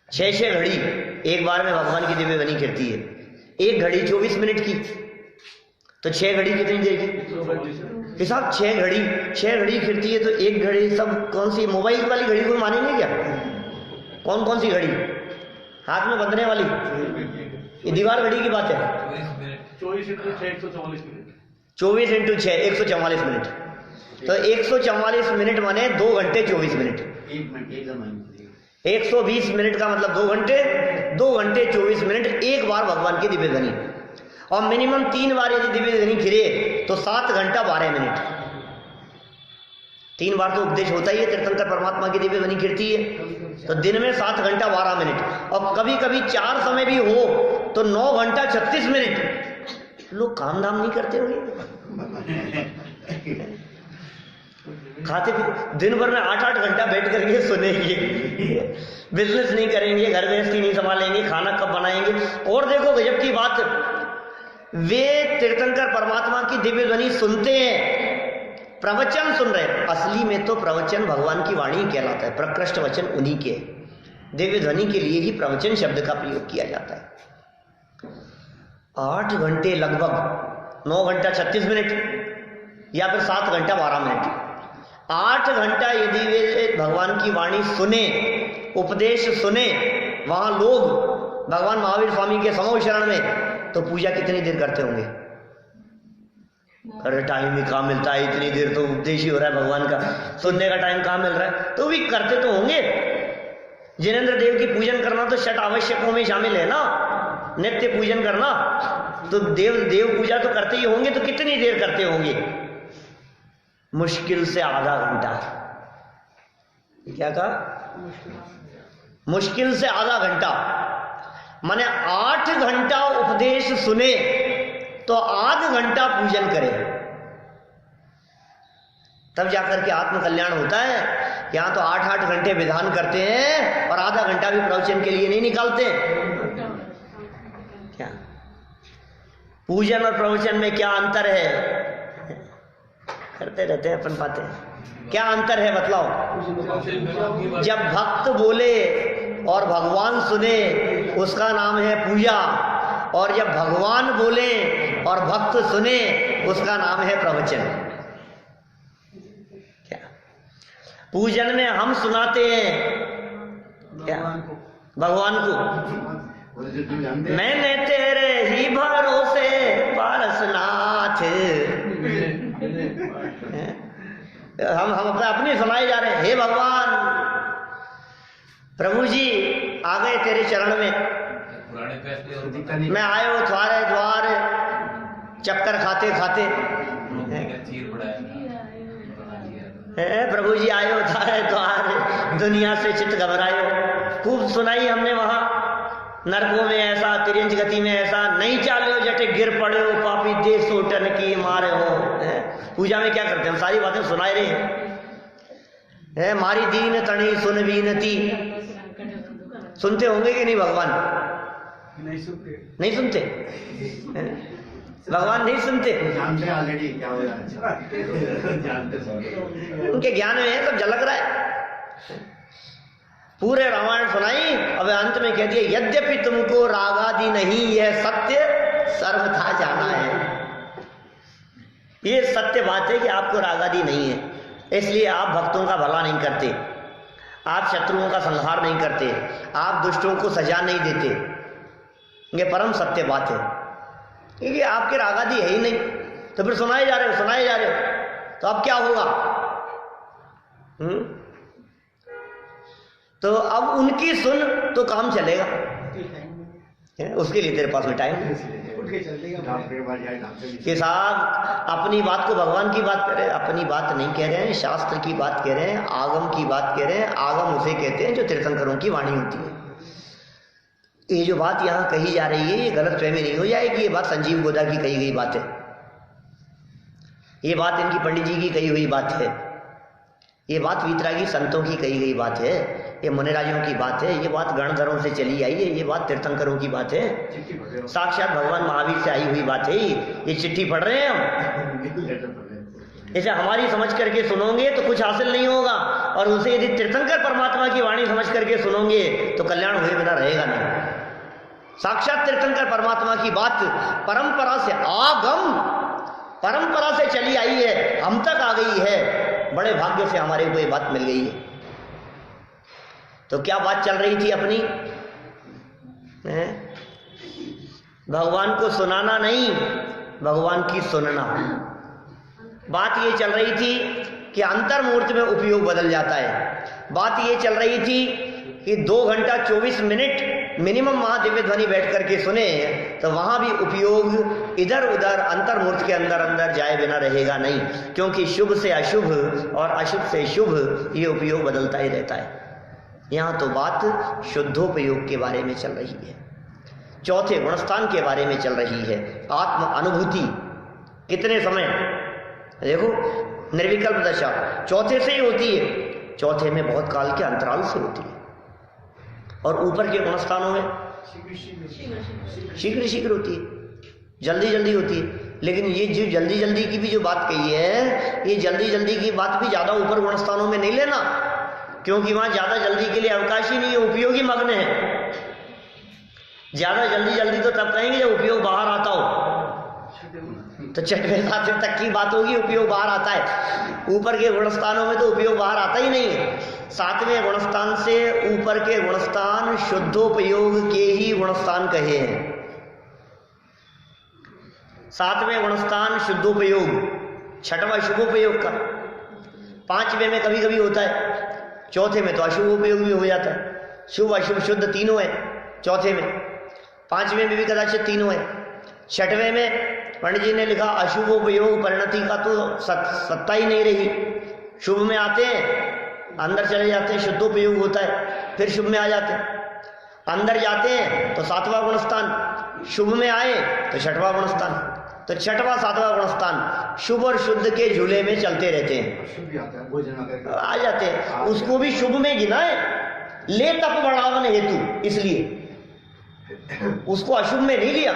6 घड़ी एक बार में भगवान की दिव्य ध्वनि कीर्ति है। 1 घड़ी 24 मिनट की, तो 6 घड़ी कितनी देर की हिसाब? 6 घड़ी कीर्ति है, तो 1 घड़ी सब कौन सी मोबाइल वाली घड़ी को मानेंगे क्या? कौन कौन सी घड़ी हाथ में बंधने वाली? ये दीवार घड़ी की बात है। 24 × 6 144 मिनट। 24 × 6 144 मिनट, तो 144 मिनट माने 2 घंटे 24 मिनट। 120 मिनट का मतलब 2 घंटे, 2 घंटे 24 मिनट एक बार भगवान की दिव्य ध्वनि, और मिनिमम 3 बार यदि दिव्य ध्वनि फिरे तो 7 घंटा 12 मिनट। 3 बार तो उपदेश होता ही है, तीर्थंकर परमात्मा की दिव्य ध्वनि कीर्ति है, तो दिन में 7 घंटा 12 मिनट, और कभी कभी 4 समय भी हो तो 9 घंटा 36 मिनट। लोग काम धाम नहीं करते होंगे, खाते दिन भर में 8-8 घंटा बैठ करके सुनेंगे, बिजनेस नहीं करेंगे, घर गृहस्थी नहीं संभालेंगे, खाना कब बनाएंगे। और देखो गजब की बात, वे तीर्थंकर परमात्मा की दिव्य ध्वनि सुनते हैं, प्रवचन सुन रहे हैं। असली में तो प्रवचन भगवान की वाणी कहलाता है, प्रकृष्ट वचन उन्हीं के। दिव्य ध्वनि के लिए ही प्रवचन शब्द का प्रयोग किया जाता है। 8 घंटे लगभग, 9 घंटा 36 मिनट या फिर 7 घंटा 12 मिनट, 8 घंटा यदि वे भगवान की वाणी सुने, उपदेश सुने, वहां लोग भगवान महावीर स्वामी के समूह शरण में, तो पूजा कितनी देर करते होंगे? अरे टाइम ही कहाँ मिलता है, इतनी देर तो उपदेश ही हो रहा है भगवान का, सुनने का टाइम कहाँ मिल रहा है? तो भी करते तो होंगे। जिनेंद्र देव की पूजन करना तो षट आवश्यकों में शामिल है ना, नित्य पूजन करना, तो देव पूजा तो करते ही होंगे, तो कितनी देर करते होंगे? मुश्किल से आधा घंटा। क्या कहा? मुश्किल से आधा घंटा, माने 8 घंटा उपदेश सुने तो आध घंटा पूजन करे, तब जाकर के आत्म कल्याण होता है। यहां तो 8-8 घंटे विधान करते हैं और आधा घंटा भी प्रवचन के लिए नहीं निकालते। क्या पूजन और प्रवचन में क्या अंतर है? करते रहते हैं अपन बातें, क्या अंतर है बतलाओ? जब भक्त बोले और भगवान सुने उसका नाम है पूजा, और जब भगवान बोले और भक्त सुने उसका नाम है प्रवचन। क्या पूजन में हम सुनाते हैं क्या? भगवान को, मैंने तेरे ही भरोसे पारसनाथ, हम अपनी सुनाए जा रहे हैं। हे भगवान, प्रभु जी आ गए तेरे चरण में, मैं आयो तुम्हारे द्वार, चक्कर खाते खाते प्रभु जी आयो थारे द्वार, दुनिया से चित्त घबरायो। खूब सुनाई हमने वहां, नरकों में ऐसा, तिरंज गति में ऐसा, नहीं चालो जटे गिर पड़े हो, पापी दे सोटन की मारे हो। पूजा में क्या करते हैं हम? सारी बातें सुनाए रहे हैं। मारी दीन तणी सुन बीनती, सुनते होंगे कि नहीं भगवान? नहीं सुनते भगवान नहीं सुनते, जानते ऑलरेडी क्या हो रहा है, जानते उनके ज्ञान में है, सब झलक रहा है। पूरे रामायण सुनाई, अब अंत में कह दिया यद्यपि तुमको रागादि नहीं, यह सत्य सर्वथा जाना है। ये सत्य बात है कि आपको रागादि नहीं है, इसलिए आप भक्तों का भला नहीं करते, आप शत्रुओं का संहार नहीं करते, आप दुष्टों को सजा नहीं देते। ये परम सत्य बात है, क्योंकि आपके रागादि है ही नहीं। तो फिर सुनाए जा रहे हो, तो अब क्या होगा? तो अब उनकी सुन तो काम चलेगा, उसके लिए तेरे पास में टाइम कि साहब अपनी बात को भगवान की बात कह रहे हैं, अपनी बात नहीं कह रहे हैं, शास्त्र की बात कह रहे हैं, आगम की बात कह रहे हैं। आगम उसे कहते हैं जो तीर्थंकरों की वाणी होती है। ये जो बात यहाँ कही जा रही है, ये गलत फहमी नहीं हो जाएगी। ये बात संजीव गोदा की कही गई बात है, ये बात इनकी पंडित जी की कही हुई बात है, ये बात वीतरागी संतों की कही गई बात है, ये मुनिराजों की बात है, ये बात गणधरों से चली आई है, ये बात तीर्थंकरों की बात है, साक्षात भगवान महावीर से आई हुई बात है। ये चिट्ठी पढ़ रहे हैं हम, इसे हमारी समझ करके सुनोगे तो कुछ हासिल नहीं होगा, और उसे यदि तीर्थंकर परमात्मा की वाणी समझ करके सुनोगे तो कल्याण हुए बिना रहेगा नहीं। साक्षात तीर्थंकर परमात्मा की बात परंपरा से, आगम परंपरा से चली आई है, हम तक आ गई है। बड़े भाग्य से हमारे को ये बात मिल गई है। तो क्या बात चल रही थी अपनी? भगवान को सुनाना नहीं, भगवान की सुनना। बात ये चल रही थी कि अंतर्मूर्त में उपयोग बदल जाता है। बात ये चल रही थी कि 2 घंटा 24 मिनट मिनिमम वहां दिव्य ध्वनि बैठ करके सुने, तो वहां भी उपयोग इधर उधर अंतर्मूर्त के अंदर अंदर जाए बिना रहेगा नहीं, क्योंकि शुभ से अशुभ और अशुभ से शुभ ये उपयोग बदलता ही रहता है। यहाँ तो बात शुद्धोपयोग के बारे में चल रही है, चौथे गुणस्थान के बारे में चल रही है, आत्म अनुभूति। कितने समय देखो, निर्विकल्प दशा चौथे से ही होती है, चौथे में बहुत काल के अंतराल से होती है, और ऊपर के गुणस्थानों में शीघ्र शीघ्र होती है, जल्दी जल्दी होती है। लेकिन ये जो जल्दी जल्दी की भी जो बात कही है, ये जल्दी जल्दी की बात भी ज़्यादा ऊपर गुणस्थानों में नहीं लेना, क्योंकि वहाँ ज़्यादा जल्दी के लिए अवकाश ही नहीं है, उपयोगी मग्न है। ज़्यादा जल्दी जल्दी तो तब कहेंगे जब उपयोग बाहर आता हो, तो छठवें सातवें तक की बात होगी, उपयोग बाहर आता है। ऊपर के गुणस्थानों में तो उपयोग बाहर आता ही नहीं है। सातवें गुणस्थान से ऊपर के गुणस्थान शुद्धोपयोग के ही गुणस्थान कहे हैं। सातवें गुणस्थान शुद्धोपयोग, छठवां शुभोपयोग का, पांचवें में कभी कभी होता है, चौथे में तो अशुभोपयोग भी हो जाता है। शुभ अशुभ शुद्ध तीनों है चौथे में, पांचवें में भी कदाचित तीनों है। छठवें में पंडित जी ने लिखा अशुभोपयोग परिणति का तो सत्ता ही नहीं रही। शुभ में आते हैं, अंदर चले जाते हैं, शुद्धोपयोग होता है, फिर शुभ में आ जाते हैं। अंदर जाते हैं तो सातवां गुणस्थान, शुभ में आए तो छठवां गुणस्थान, तो छठवां सातवां गुणस्थान शुभ और शुद्ध के झूले में चलते रहते हैं, आ जाते हैं। उसको भी शुभ में गिना है, ले तप बढ़ावन हेतु, इसलिए उसको अशुभ में नहीं लिया।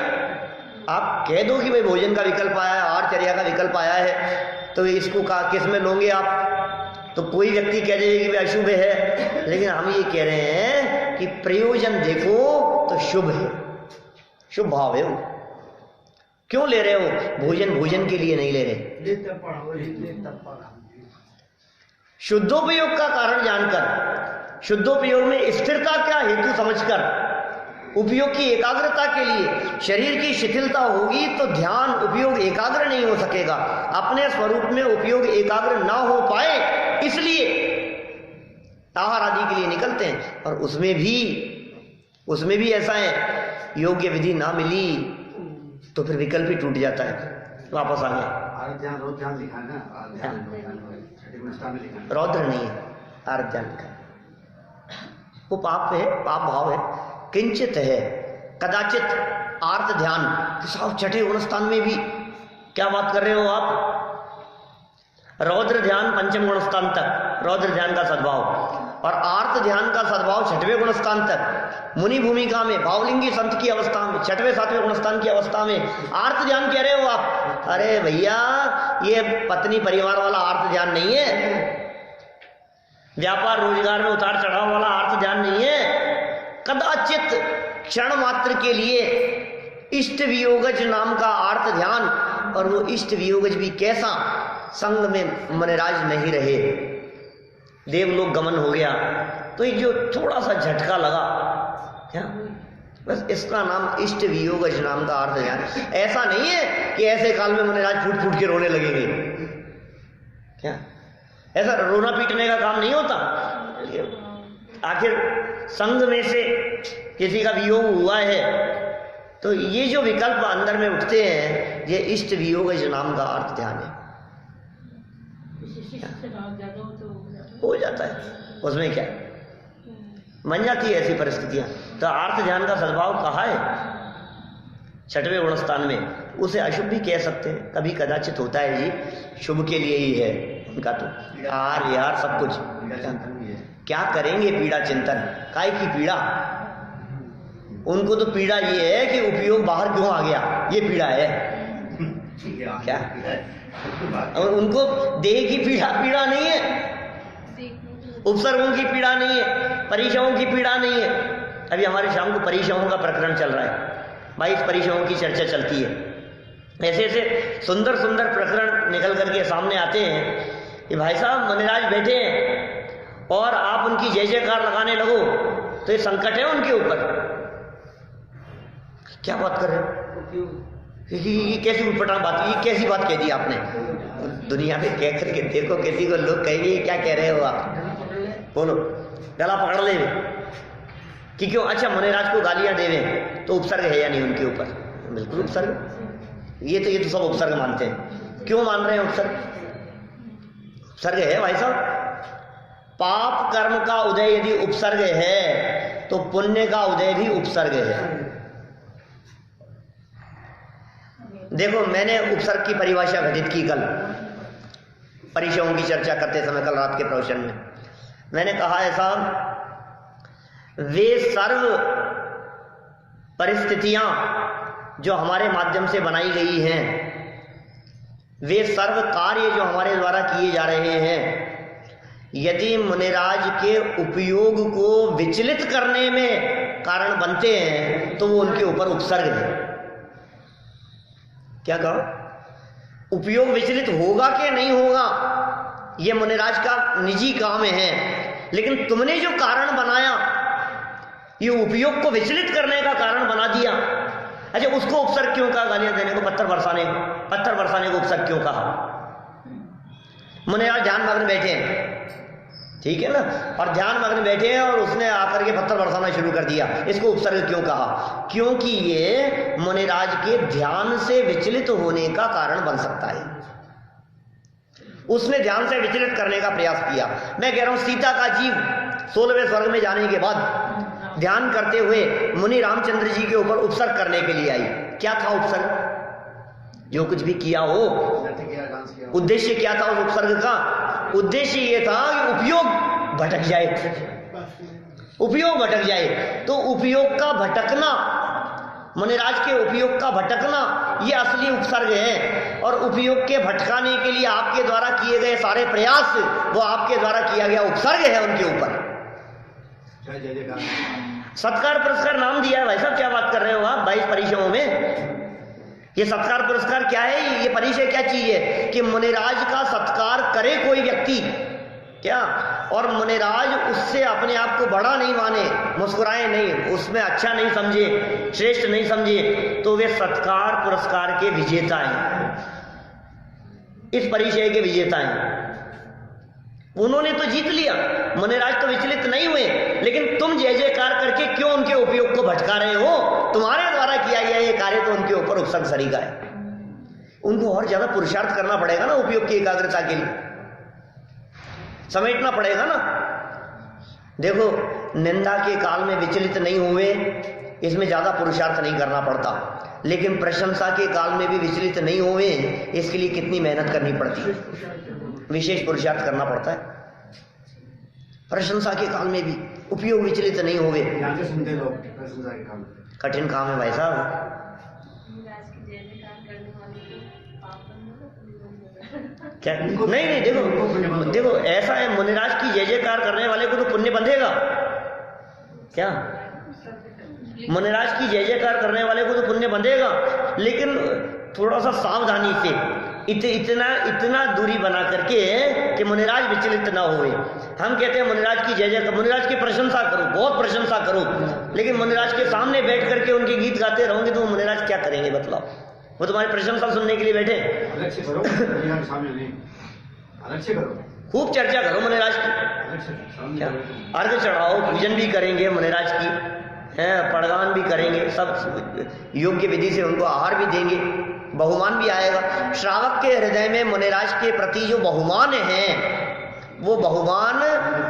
आप कह दो कि भाई भोजन का विकल्प आया है, आहारचर्या का विकल्प आया है, तो इसको किस में लोगे आप? तो कोई व्यक्ति कह देगा कि भाई अशुभ है, लेकिन हम ये कह रहे हैं कि प्रयोजन देखो तो शुभ है, शुभ भाव है वो। क्यों ले रहे हो? भोजन भोजन के लिए नहीं ले रहे। शुद्धोपयोग का कारण जानकर, शुद्धोपयोग में स्थिरता क्या हेतु समझकर, उपयोग की एकाग्रता के लिए शरीर की शिथिलता होगी तो ध्यान उपयोग एकाग्र नहीं हो सकेगा, अपने स्वरूप में उपयोग एकाग्र ना हो पाए, इसलिए आहार आदि के लिए निकलते हैं। और उसमें भी ऐसा है, योग्य विधि ना मिली तो फिर विकल्प ही टूट जाता है, वापस आ गया। रौद्र नहीं है, आर्ध्यान लिखा, वो पाप है, पाप भाव है, किंचित है, कदाचित आर्त ध्यान। साहब छठे गुणस्थान में भी क्या बात कर रहे हो आप? रौद्र ध्यान पंचम गुणस्थान तक, रौद्र ध्यान का सद्भाव, और आर्त ध्यान का सद्भाव छठवें गुणस्थान तक। मुनि भूमिका में भावलिंगी संत की अवस्था में, छठवें सातवें गुणस्थान की अवस्था में आर्त ध्यान कह रहे हो आप? अरे भैया, ये पत्नी परिवार वाला आर्त ध्यान नहीं है, व्यापार रोजगार में उतार चढ़ाव वाला आर्त ध्यान नहीं है। कदाचित क्षण मात्र के लिए इष्ट वियोगज नाम का आर्त ध्यान, और वो इष्ट वियोगज भी कैसा? संग में मनराज नहीं रहे, देवलोक गमन हो गया, तो ये जो थोड़ा सा झटका लगा क्या, बस इसका नाम इष्ट वियोगज नाम का अर्थ ध्यान। ऐसा नहीं है कि ऐसे काल में मनराज फूट फूट के रोने लगेंगे, क्या ऐसा रोना पीटने का काम नहीं होता। आखिर संग में से किसी का वियोग हुआ है, तो ये जो विकल्प अंदर में उठते हैं, ये इष्ट वियोगज नाम का अर्थ ध्यान है, हो जाता है। उसमें क्या बन जाती है ऐसी परिस्थितियां। तो अर्थ ध्यान का सद्भाव कहा है छठवें गुणस्थान में, उसे अशुभ भी कह सकते हैं, कभी कदाचित होता है जी, शुभ के लिए ही है उनका, तो आहार विहार सब कुछ। क्या करेंगे पीड़ा चिंतन, काय की पीड़ा? उनको तो पीड़ा ये है कि उपयोग बाहर क्यों आ गया, ये पीड़ा है क्या? और उनको देह की पीड़ा नहीं है, उपसर्गों की पीड़ा नहीं है, परिचयों की पीड़ा नहीं है। अभी हमारे शाम को परिचयों का प्रकरण चल रहा है, 22 परिचयों की चर्चा चलती है। ऐसे ऐसे सुंदर सुंदर प्रकरण निकल करके सामने आते हैं कि भाई साहब मनराज बैठे हैं और आप उनकी जय जयकार लगाने लगो तो ये संकट है उनके ऊपर। क्या बात कर रहे हो? ये कैसी उटपटांग बात, ये कैसी बात कह दी आपने? दुनिया में कह करके देखो, किसी को लोग कहेंगे क्या कह रहे हो आप, बोलो, गला पकड़ ले कि क्यों? अच्छा, मनराज को गालियां देवे तो उपसर्ग है या नहीं उनके ऊपर? बिल्कुल उपसर्ग, ये तो सब उपसर्ग मानते हैं। क्यों मान रहे हैं उपसर्ग? उपसर्ग है भाई साहब। पाप कर्म का उदय यदि उपसर्ग है तो पुण्य का उदय भी उपसर्ग है। देखो, मैंने उपसर्ग की परिभाषा घटित की कल, परिचयों की चर्चा करते समय कल रात के प्रवचन में मैंने कहा है साहब, वे सर्व परिस्थितियां जो हमारे माध्यम से बनाई गई हैं, वे सर्व कार्य जो हमारे द्वारा किए जा रहे हैं, यदि मुनिराज के उपयोग को विचलित करने में कारण बनते हैं तो वो उनके ऊपर उपसर्ग है। क्या कहा? उपयोग विचलित होगा कि नहीं होगा ये मुनिराज का निजी काम है, लेकिन तुमने जो कारण बनाया ये उपयोग को विचलित करने का कारण बना दिया। अच्छा, उसको उपसर्ग क्यों कहा? गालियां देने को, पत्थर बरसाने को उपसर्ग क्यों कहा? मुनिराज ध्यान मग्न बैठे हैं, ठीक है ना, और ध्यान मग्न बैठे हैं और उसने आकर के पत्थर बरसाना शुरू कर दिया, इसको उपसर्ग क्यों कहा? क्योंकि ये मुनिराज के ध्यान से विचलित होने का कारण बन सकता है। उसने ध्यान से विचलित करने का प्रयास किया। मैं कह रहा हूं सीता का जीव 16वें स्वर्ग में जाने के बाद ध्यान करते हुए मुनि रामचंद्र जी के ऊपर उपसर्ग करने के लिए आई। क्या था उपसर्ग? जो कुछ भी किया हो, उद्देश्य क्या था उस उपसर्ग का? उद्देश्य ये था कि उपयोग भटक जाए, उपयोग भटक जाए। तो उपयोग का भटकना, मुनिराज के उपयोग का भटकना, ये असली उपसर्ग है। और उपयोग के भटकाने के लिए आपके द्वारा किए गए सारे प्रयास, वो आपके द्वारा किया गया उपसर्ग है उनके ऊपर। सत्कार पुरस्कार नाम दिया है भाई साहब, क्या बात कर रहे हो आप 22 परिचयों में? ये सत्कार पुरस्कार क्या है? ये परिचय क्या चीज है कि मुनिराज का सत्कार करे कोई व्यक्ति क्या, और मुनिराज उससे अपने आप को बड़ा नहीं माने, मुस्कुराए नहीं, उसमें अच्छा नहीं समझे, श्रेष्ठ नहीं समझे, तो वे सत्कार पुरस्कार के विजेता हैं, इस परिचय के विजेता हैं। उन्होंने तो जीत लिया, मुनिराज तो विचलित नहीं हुए, लेकिन तुम जय जयकार करके क्यों उनके उपयोग को भटका रहे हो? तुम्हारे द्वारा किया गया ये कार्य तो उनके ऊपर उपसर्ग सरीका है। उनको और ज्यादा पुरुषार्थ करना पड़ेगा ना, उपयोग की एकाग्रता के लिए समेटना पड़ेगा ना। देखो, निंदा के काल में विचलित नहीं हुए, इसमें ज्यादा पुरुषार्थ नहीं करना पड़ता, लेकिन प्रशंसा के काल में भी विचलित नहीं हुए, इसके लिए कितनी मेहनत करनी पड़ती है, विशेष पुरुषार्थ करना पड़ता है। प्रशंसा के काल में भी उपयोग विचलित नहीं हुए, सुनते लोग प्रशंसा के काल में कठिन काम है भाई साहब। क्या? नहीं, देखो ऐसा है, मुनिराज की जय जयकार करने वाले को तो पुण्य बंधेगा क्या? मुनिराज की जय जयकार करने वाले को तो पुण्य बंधेगा, लेकिन थोड़ा सा सावधानी से, इतना दूरी बना करके कि मुनिराज विचलित ना हुए। हम कहते हैं मुनिराज की जय जय, मुनिराज की प्रशंसा करो, बहुत प्रशंसा करो, लेकिन मुनिराज के सामने बैठ करके उनके गीत गाते रहोगे तो मुनिराज क्या करेंगे बताओ? वो तुम्हारी प्रशंसा सुनने के लिए बैठे। अलग से करो, अलग से करो, खूब चर्चा करो मुनिराज की, क्या अर्घ चढ़ाओ, पूजन भी करेंगे मुनिराज की, है पड़गान भी करेंगे, सब योग्य विधि से उनको आहार भी देंगे, बहुमान भी आएगा। श्रावक के हृदय में मुनिराज के प्रति जो बहुमान है, वो बहुमान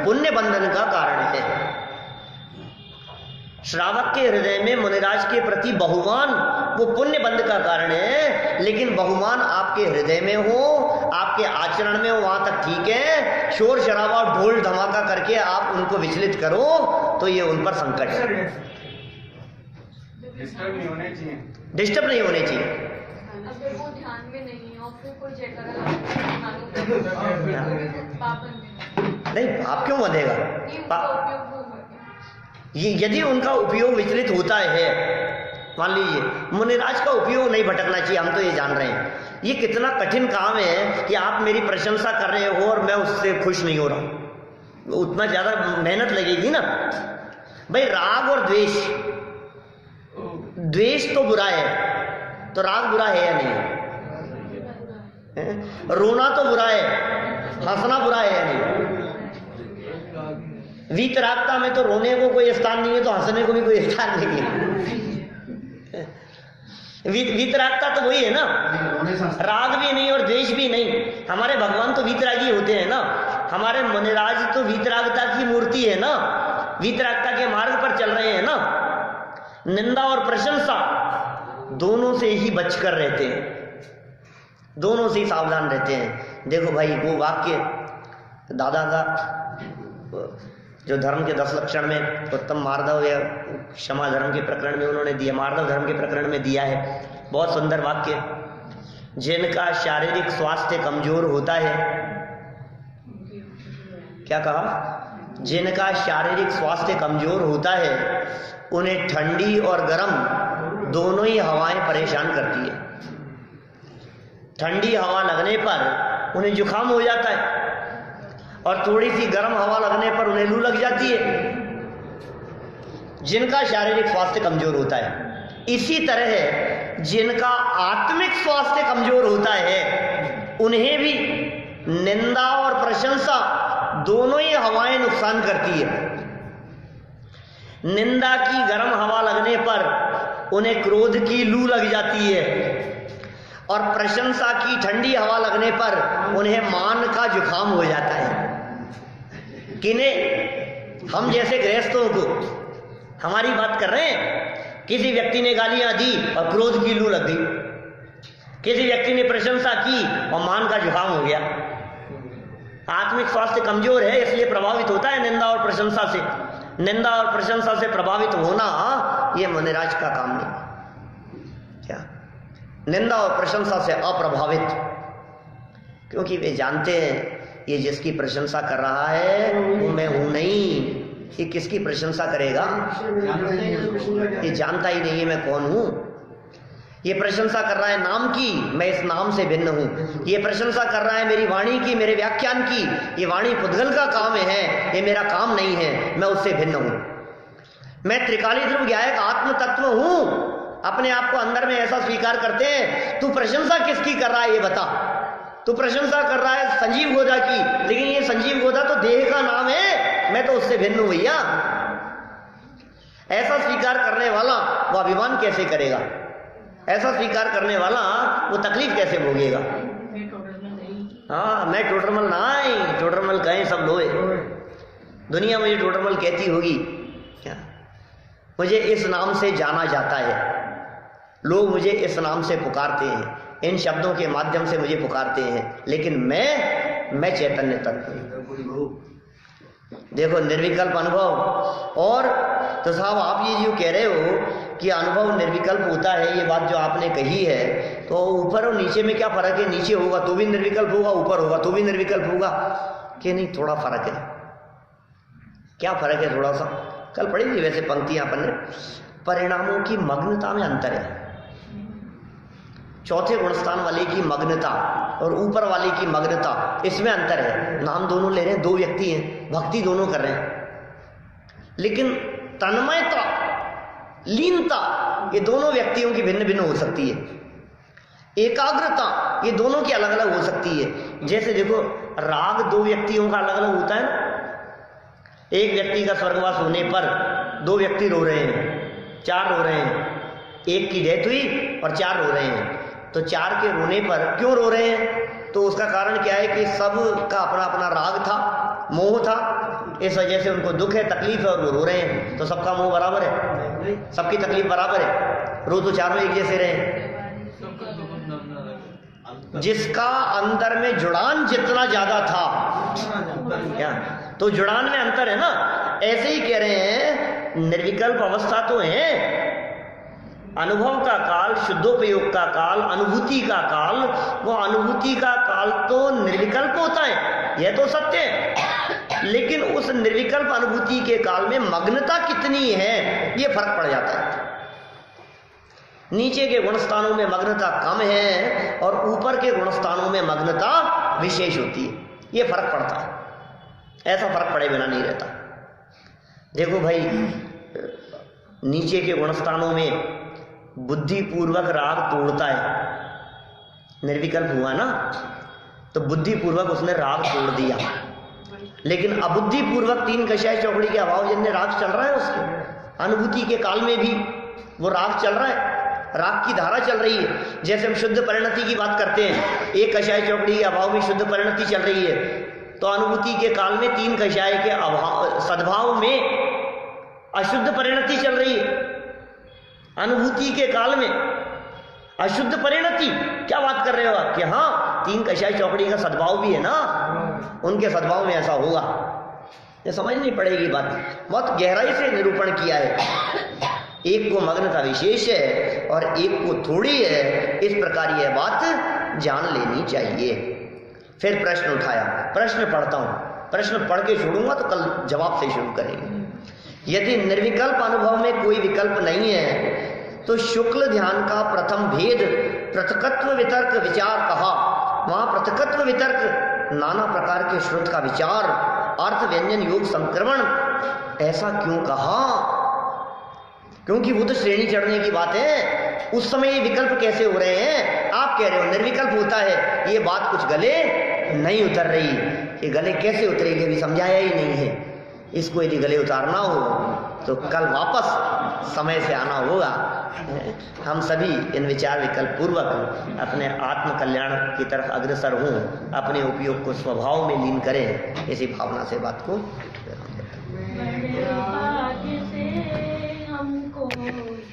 पुण्य बंधन का कारण है। श्रावक के हृदय में मुनिराज के प्रति बहुमान वो पुण्य बंध का कारण है, लेकिन बहुमान आपके हृदय में हो, आपके आचरण में हो, वहां तक ठीक है। शोर शराबा ढोल धमाका करके आप उनको विचलित करो तो ये उन पर संकट है। डिस्टर्ब नहीं होने चाहिए, डिस्टर्ब नहीं होने चाहिए। अगर वो ध्यान में नहीं है और फिर कोई जयकारा पाप नहीं, पाप क्यों बंधेगा? ये यदि उनका उपयोग विचलित होता है, मान लीजिए मुनिराज का उपयोग नहीं भटकना चाहिए, हम तो ये जान रहे हैं। ये कितना कठिन काम है कि आप मेरी प्रशंसा कर रहे हो और मैं उससे खुश नहीं हो रहा हूं, उतना ज्यादा मेहनत लगेगी ना भाई। राग और द्वेष, द्वेष तो बुरा है, तो राग बुरा है या नहीं है? रोना तो बुरा है, हंसना बुरा है या नहीं? वीतरागता में तो रोने को कोई स्थान नहीं है, तो हंसने को भी कोई स्थान नहीं है। वीतरागता तो वही है ना, राग भी नहीं और द्वेष भी नहीं। हमारे भगवान तो वीतरागी होते हैं ना, हमारे मुनिराज तो वीतरागता की मूर्ति है ना, वीतरागता के मार्ग पर चल रहे हैं ना। निंदा और प्रशंसा दोनों से ही बचकर रहते हैं, दोनों से ही सावधान रहते हैं। देखो भाई, वो वाक्य दादा का जो धर्म के 10 लक्षण में उत्तम मार्दव या क्षमा धर्म के प्रकरण में उन्होंने दिया, मार्दव धर्म के प्रकरण में दिया है, बहुत सुंदर वाक्य। जिनका शारीरिक स्वास्थ्य कमजोर होता है, क्या कहा? जिनका शारीरिक स्वास्थ्य कमजोर होता है उन्हें ठंडी और गर्म दोनों ही हवाएं परेशान करती है। ठंडी हवा लगने पर उन्हें जुकाम हो जाता है और थोड़ी सी गर्म हवा लगने पर उन्हें लू लग जाती है, जिनका शारीरिक स्वास्थ्य कमजोर होता है। इसी तरह जिनका आत्मिक स्वास्थ्य कमजोर होता है उन्हें भी निंदा और प्रशंसा दोनों ही हवाएं नुकसान करती है। निंदा की गर्म हवा लगने पर उन्हें क्रोध की लू लग जाती है और प्रशंसा की ठंडी हवा लगने पर उन्हें मान का जुकाम हो जाता है। किन्हें? हम जैसे गृहस्थों को। हमारी बात कर रहे हैं। किसी व्यक्ति ने गालियां दी और क्रोध की लू लग गई, किसी व्यक्ति ने प्रशंसा की और मान का जुकाम हो गया। आत्मिक स्वास्थ्य कमजोर है इसलिए प्रभावित होता है निंदा और प्रशंसा से। निंदा और प्रशंसा से प्रभावित होना ये मुनिराज का काम नहीं। क्या? निंदा और प्रशंसा से अप्रभावित, क्योंकि वे जानते हैं ये जिसकी प्रशंसा कर रहा है वो मैं हूं नहीं। ये किसकी प्रशंसा करेगा? ये जानता ही नहीं है मैं कौन हूं। ये प्रशंसा कर रहा है नाम की, मैं इस नाम से भिन्न हूं। ये प्रशंसा कर रहा है मेरी वाणी की, मेरे व्याख्यान की। ये वाणी पुद्गल का काम है, ये मेरा काम नहीं है, मैं उससे भिन्न हूं। मैं त्रिकाली ध्रुव ज्ञायक आत्म तत्व हूं। अपने आप को अंदर में ऐसा स्वीकार करते हैं। तू प्रशंसा किसकी कर रहा है ये बता। तू प्रशंसा कर रहा है संजीव गोदा की, लेकिन ये संजीव गोदा तो देह का नाम है, मैं तो उससे भिन्न हूं भैया। ऐसा स्वीकार करने वाला वो अभिमान कैसे करेगा? ऐसा स्वीकार करने वाला वो तकलीफ कैसे भोगेगा? हाँ, मैं टोटरमल नहीं, टोटरमल कहें सब लोग। दुनिया मुझे टोटरमल कहती होगी क्या? मुझे इस नाम से जाना जाता है, लोग मुझे इस नाम से पुकारते हैं, इन शब्दों के माध्यम से मुझे पुकारते हैं, लेकिन मैं चैतन्य तत्व हूं। देखो निर्विकल्प अनुभव। और तो साहब आप ये जो कह रहे हो कि अनुभव निर्विकल्प होता है, ये बात जो आपने कही है, तो ऊपर और नीचे में क्या फर्क है? नीचे होगा तो भी निर्विकल्प होगा, ऊपर होगा तो भी निर्विकल्प होगा कि नहीं? थोड़ा फर्क है। क्या फर्क है? थोड़ा सा कल पढ़ी थी वैसे पंक्तियां अपन ने। परिणामों की मग्नता में अंतर है। चौथे गुणस्थान वाले की मग्नता और ऊपर वाले की मग्नता, इसमें अंतर है। नाम दोनों ले रहे हैं, दो व्यक्ति हैं, भक्ति दोनों कर रहे हैं, लेकिन तन्मयता, लीनता ये दोनों व्यक्तियों की भिन्न भिन्न हो सकती है। एकाग्रता ये दोनों की अलग अलग हो सकती है। जैसे देखो राग दो व्यक्तियों का अलग अलग होता है ना। एक व्यक्ति का स्वर्गवास होने पर दो व्यक्ति रो रहे हैं, चार रो रहे हैं। एक की डेथ हुई और चार रो रहे हैं। तो चार के रोने पर क्यों रो रहे हैं? तो उसका कारण क्या है कि सब का अपना अपना राग था, मोह था, इस वजह से उनको दुख है, तकलीफ है और वो रो रहे हैं। तो सबका मोह बराबर है, सबकी तकलीफ बराबर है, रो तो चारों एक जैसे रहे। जिसका अंदर में जुड़ान जितना ज्यादा था, क्या तो जुड़ान में अंतर है ना। ऐसे ही कह रहे हैं निर्विकल्प अवस्था तो है, अनुभव का काल, शुद्धोपयोग का काल, अनुभूति का काल, वो अनुभूति का काल तो निर्विकल्प होता है, यह तो सत्य है। लेकिन उस निर्विकल्प अनुभूति के काल में मग्नता कितनी है ये फर्क पड़ जाता है। नीचे के गुणस्थानों में मग्नता कम है और ऊपर के गुणस्थानों में मग्नता विशेष होती है, ये फर्क पड़ता है। ऐसा फर्क पड़े बिना नहीं रहता। देखो भाई, नीचे के गुणस्थानों में बुद्धिपूर्वक राग तोड़ता है, निर्विकल्प हुआ ना, तो बुद्धिपूर्वक उसने राग तोड़ दिया। लेकिन अबुद्धिपूर्वक तीन कषाय चौकड़ी के अभाव जन्य राग चल रहा है, उसके अनुभूति के काल में भी वो राग चल रहा है, राग की धारा चल रही है। जैसे हम शुद्ध परिणति की बात करते हैं, एक कषाय चौकड़ी के अभाव में शुद्ध परिणति चल रही है, तो अनुभूति के काल में तीन कषाय के अभाव सद्भाव में अशुद्ध परिणति चल रही है। अनुभूति के काल में अशुद्ध परिणति, क्या बात कर रहे हो आप? कि हाँ, तीन कषाय चौकड़ी का सद्भाव भी है ना, उनके सद्भाव में ऐसा होगा। ये समझनी पड़ेगी बात, बहुत गहराई से निरूपण किया है। एक को मग्नता विशेष है और एक को थोड़ी है, इस प्रकार यह बात जान लेनी चाहिए। फिर प्रश्न उठाया, प्रश्न पढ़ता हूं, प्रश्न पढ़ के छोड़ूंगा तो कल जवाब से शुरू करेंगे। यदि निर्विकल्प अनुभव में कोई विकल्प नहीं है तो शुक्ल ध्यान का प्रथम भेद पृथकत्व वितर्क विचार कहा। वहां पृथकत्व वितर्क, नाना प्रकार के श्रुत का विचार, अर्थ व्यंजन योग संक्रमण, ऐसा क्यों कहा? क्योंकि वो तो श्रेणी चढ़ने की बात है। उस समय ये विकल्प कैसे हो रहे हैं? आप कह रहे हो निर्विकल्प होता है, ये बात कुछ गले नहीं उतर रही। ये गले कैसे उतरेगी अभी समझाया ही नहीं है। इसको यदि गले उतारना हो तो कल वापस समय से आना होगा। हम सभी इन विचार विकल्प पूर्वक अपने आत्म कल्याण की तरफ अग्रसर हों, अपने उपयोग को स्वभाव में लीन करें, इसी भावना से बात को